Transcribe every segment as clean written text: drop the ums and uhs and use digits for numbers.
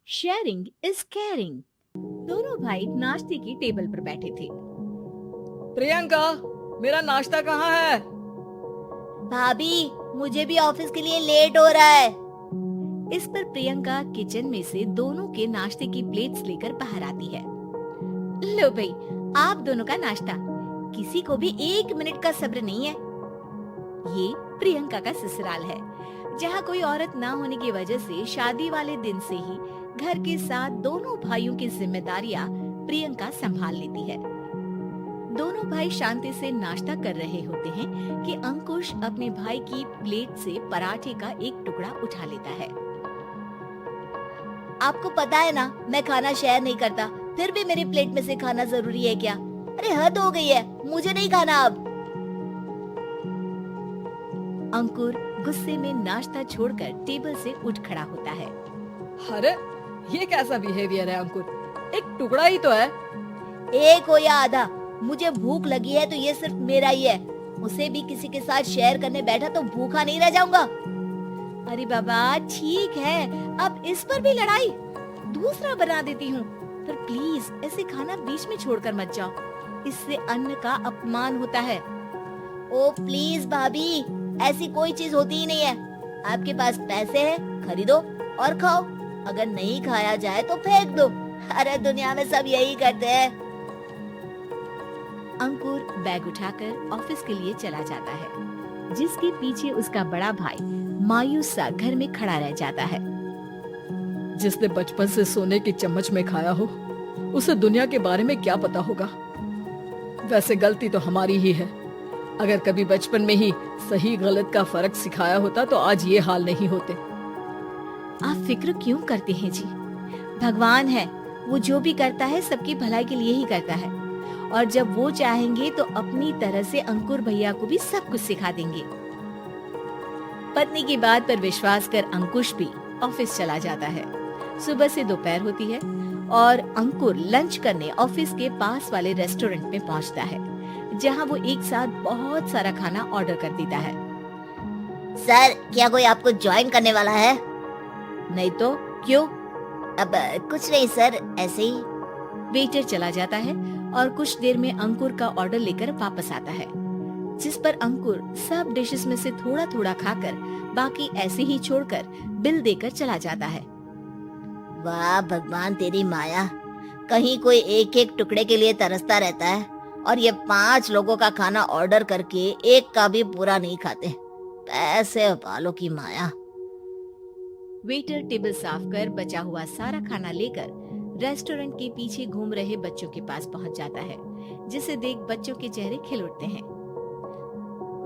Sharing is caring. दोनों भाई नाश्ते की टेबल पर बैठे थे। प्रियंका, मेरा नाश्ता कहाँ है? भाभी, मुझे भी ऑफिस के लिए लेट हो रहा है। इस पर प्रियंका किचन में से दोनों के नाश्ते की प्लेट्स लेकर बाहर आती है। लो भाई, आप दोनों का नाश्ता। किसी को भी 1 मिनट का सब्र नहीं है। ये प्रियंका का ससुराल है, जहाँ कोई औरत ना होने की वजह से शादी वाले दिन से ही घर के साथ दोनों भाइयों की जिम्मेदारियां प्रियंका संभाल लेती है। दोनों भाई शांति से नाश्ता कर रहे होते हैं कि अंकुश अपने भाई की प्लेट से पराठे का एक टुकड़ा उठा लेता है। आपको पता है ना, मैं खाना शेयर नहीं करता, फिर भी मेरी प्लेट में से खाना जरूरी है क्या? अरे हद हो गई है, मुझे नहीं खाना अब। अंकुर गुस्से में नाश्ता छोड़कर टेबल से उठ खड़ा होता है। अरे ये कैसा बिहेवियर है अंकुर? एक टुकड़ा ही तो है। एक हो या आधा, मुझे भूख लगी है तो ये सिर्फ मेरा ही है। उसे भी किसी के साथ शेयर करने बैठा तो भूखा नहीं रह जाऊंगा। अरे बाबा ठीक है, अब इस पर भी लड़ाई। दूसरा बना देती हूँ, पर प्लीज ऐसे खाना बीच में छोड़कर मत जाओ, इससे अन्न का अपमान होता है। ओ प्लीज भाभी, ऐसी कोई चीज होती ही नहीं है। आपके पास पैसे हैं, खरीदो और खाओ। अगर नहीं खाया जाए तो फेंक दो। अरे दुनिया में सब यही करते हैं। अंकुर बैग उठाकर ऑफिस के लिए चला जाता है, जिसके पीछे उसका बड़ा भाई मायूस सा घर में खड़ा रह जाता है। जिसने बचपन से सोने की चम्मच में खाया हो, उसे दुनिया के बारे में क्या पता होगा। वैसे गलती तो हमारी ही है। अगर कभी बचपन में ही सही गलत का फर्क सिखाया होता तो आज ये हाल नहीं होते। आप फिक्र क्यों करते हैं जी? भगवान है, वो जो भी करता है सबकी भलाई के लिए ही करता है, और जब वो चाहेंगे तो अपनी तरह से अंकुर भैया को भी सब कुछ सिखा देंगे। पत्नी की बात पर विश्वास कर अंकुश भी ऑफिस चला जाता है। सुबह से दोपहर होती है और अंकुर लंच करने ऑफिस के पास वाले रेस्टोरेंट में पहुंचता है, जहां वो एक साथ बहुत सारा खाना ऑर्डर कर देता है। सर, क्या कोई आपको ज्वाइन करने वाला है? नहीं तो क्यों? अब कुछ नहीं सर, ऐसे ही। वेटर चला जाता है और कुछ देर में अंकुर का ऑर्डर लेकर वापस आता है, जिस पर अंकुर सब डिशेस में से थोड़ा थोड़ा खाकर बाकी ऐसे ही छोड़कर बिल देकर चला जाता है। वाह भगवान, तेरी माया। कहीं कोई एक एक टुकड़े के लिए तरसता रहता है और ये 5 लोगों का खाना ऑर्डर करके एक का भी पूरा नहीं खाते। पैसे वालों की माया। वेटर टेबल साफ कर बचा हुआ सारा खाना लेकर रेस्टोरेंट के पीछे घूम रहे बच्चों के पास पहुंच जाता है, जिसे देख बच्चों के चेहरे खिल उठते हैं।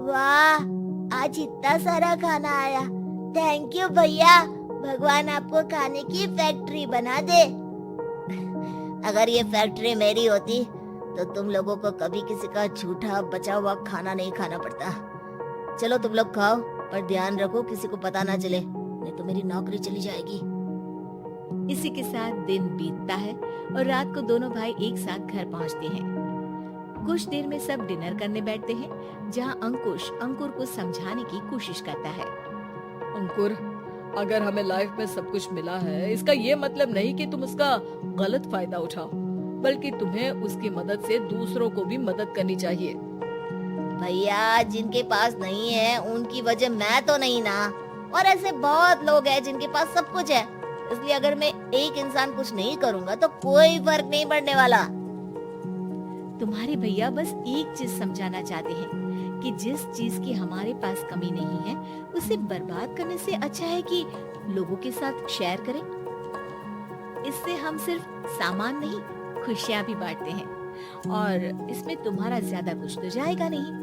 वाह, आज इतना सारा खाना आया। थैंक यू भैया, भगवान आपको खाने की फैक्ट्री बना दे। अगर ये फैक्ट्री मेरी होती तो तुम लोगों को कभी किसी का झूठा बचा हुआ खाना नहीं खाना पड़ता। चलो तुम लोग खाओ, पर ध्यान रखो किसी को पता ना चले, नहीं तो मेरी नौकरी चली जाएगी। इसी के साथ दिन बीतता है और रात को दोनों भाई एक साथ घर पहुंचते हैं। कुछ देर में सब डिनर करने बैठते हैं, जहां अंकुश अंकुर को समझाने की कोशिश करता है। अंकुर, अगर हमें लाइफ में सब कुछ मिला है, इसका ये मतलब नहीं कि तुम उसका गलत फायदा उठाओ, बल्कि तुम्हें उसकी मदद से दूसरों को भी मदद करनी चाहिए। भैया, जिनके पास नहीं है उनकी वजह मैं तो नहीं ना। और ऐसे बहुत लोग हैं जिनके पास सब कुछ है, इसलिए अगर मैं एक इंसान कुछ नहीं करूंगा तो कोई फर्क नहीं पड़ने वाला। तुम्हारे भैया बस एक चीज समझाना चाहते हैं कि जिस चीज की हमारे पास कमी नहीं है, उसे बर्बाद करने से अच्छा है कि लोगों के साथ शेयर करें। इससे हम सिर्फ सामान नहीं, खुशियां भी बांटते हैं, और इसमें तुम्हारा ज्यादा कुछ तो जाएगा नहीं।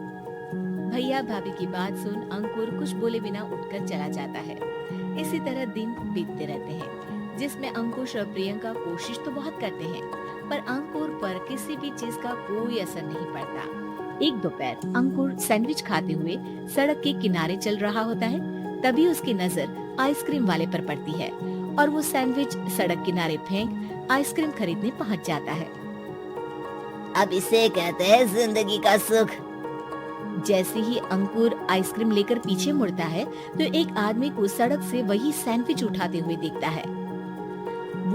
भैया भाभी की बात सुन अंकुर कुछ बोले बिना उठकर चला जाता है। इसी तरह दिन बीतते रहते हैं, जिसमें अंकुश और प्रियंका कोशिश तो बहुत करते हैं, पर अंकुर पर किसी भी चीज का कोई असर नहीं पड़ता। एक दोपहर अंकुर सैंडविच खाते हुए सड़क के किनारे चल रहा होता है। तभी उसकी नजर आइसक्रीम वाले पर पड़ती है और वो सैंडविच सड़क किनारे फेंक आइसक्रीम खरीदने पहुंच जाता है। अब इसे कहते हैं जिंदगी का सुख। जैसे ही अंकुर आइसक्रीम लेकर पीछे मुड़ता है तो एक आदमी को सड़क से वही सैंडविच उठाते हुए देखता है।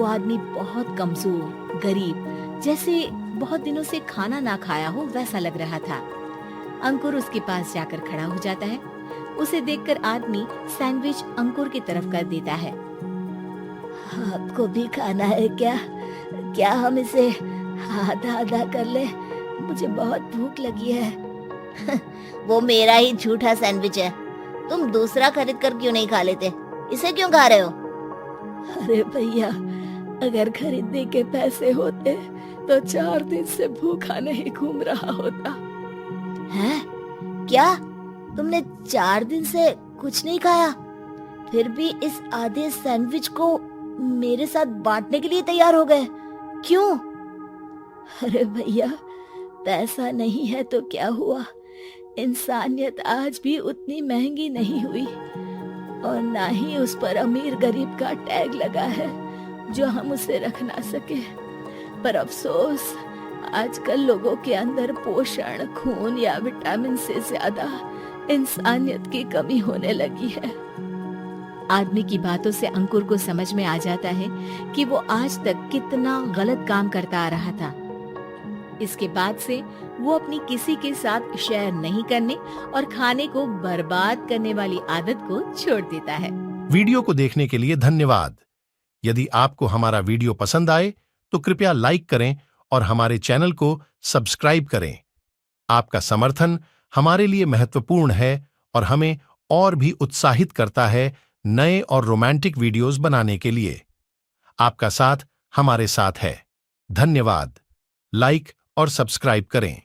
वो आदमी बहुत कमजोर, गरीब, जैसे बहुत दिनों से खाना ना खाया हो वैसा लग रहा था। अंकुर उसके पास जाकर खड़ा हो जाता है। उसे देखकर आदमी सैंडविच अंकुर की तरफ कर देता है। आपको भी खाना है क्या? क्या हम इसे आधा आधा कर ले? मुझे बहुत भूख लगी है। वो मेरा ही झूठा सैंडविच है, तुम दूसरा खरीद कर क्यों नहीं खा लेते? इसे क्यों खा रहे हो? अरे भैया, अगर खरीदने के पैसे होते तो 4 दिन से भूखा नहीं घूम रहा होता। हैं? क्या तुमने 4 दिन से कुछ नहीं खाया, फिर भी इस आधे सैंडविच को मेरे साथ बांटने के लिए तैयार हो गए? क्यों? अरे भैया, पैसा नहीं है तो क्या हुआ, इंसानियत आज भी उतनी महंगी नहीं हुई और ना ही उस पर अमीर गरीब का टैग लगा है जो हम उसे रख ना सके। पर अफसोस, आजकल लोगों के अंदर पोषण, खून या विटामिन से ज्यादा इंसानियत की कमी होने लगी है। आदमी की बातों से अंकुर को समझ में आ जाता है कि वो आज तक कितना गलत काम करता आ रहा था। इसके बाद से वो अपनी किसी के साथ शेयर नहीं करने और खाने को बर्बाद करने वाली आदत को छोड़ देता है। वीडियो को देखने के लिए धन्यवाद। यदि आपको हमारा वीडियो पसंद आए तो कृपया लाइक करें और हमारे चैनल को सब्सक्राइब करें। आपका समर्थन हमारे लिए महत्वपूर्ण है और हमें और भी उत्साहित करता है नए और रोमांटिक वीडियोस बनाने के लिए। आपका साथ हमारे साथ है। धन्यवाद। लाइक और सब्सक्राइब करें।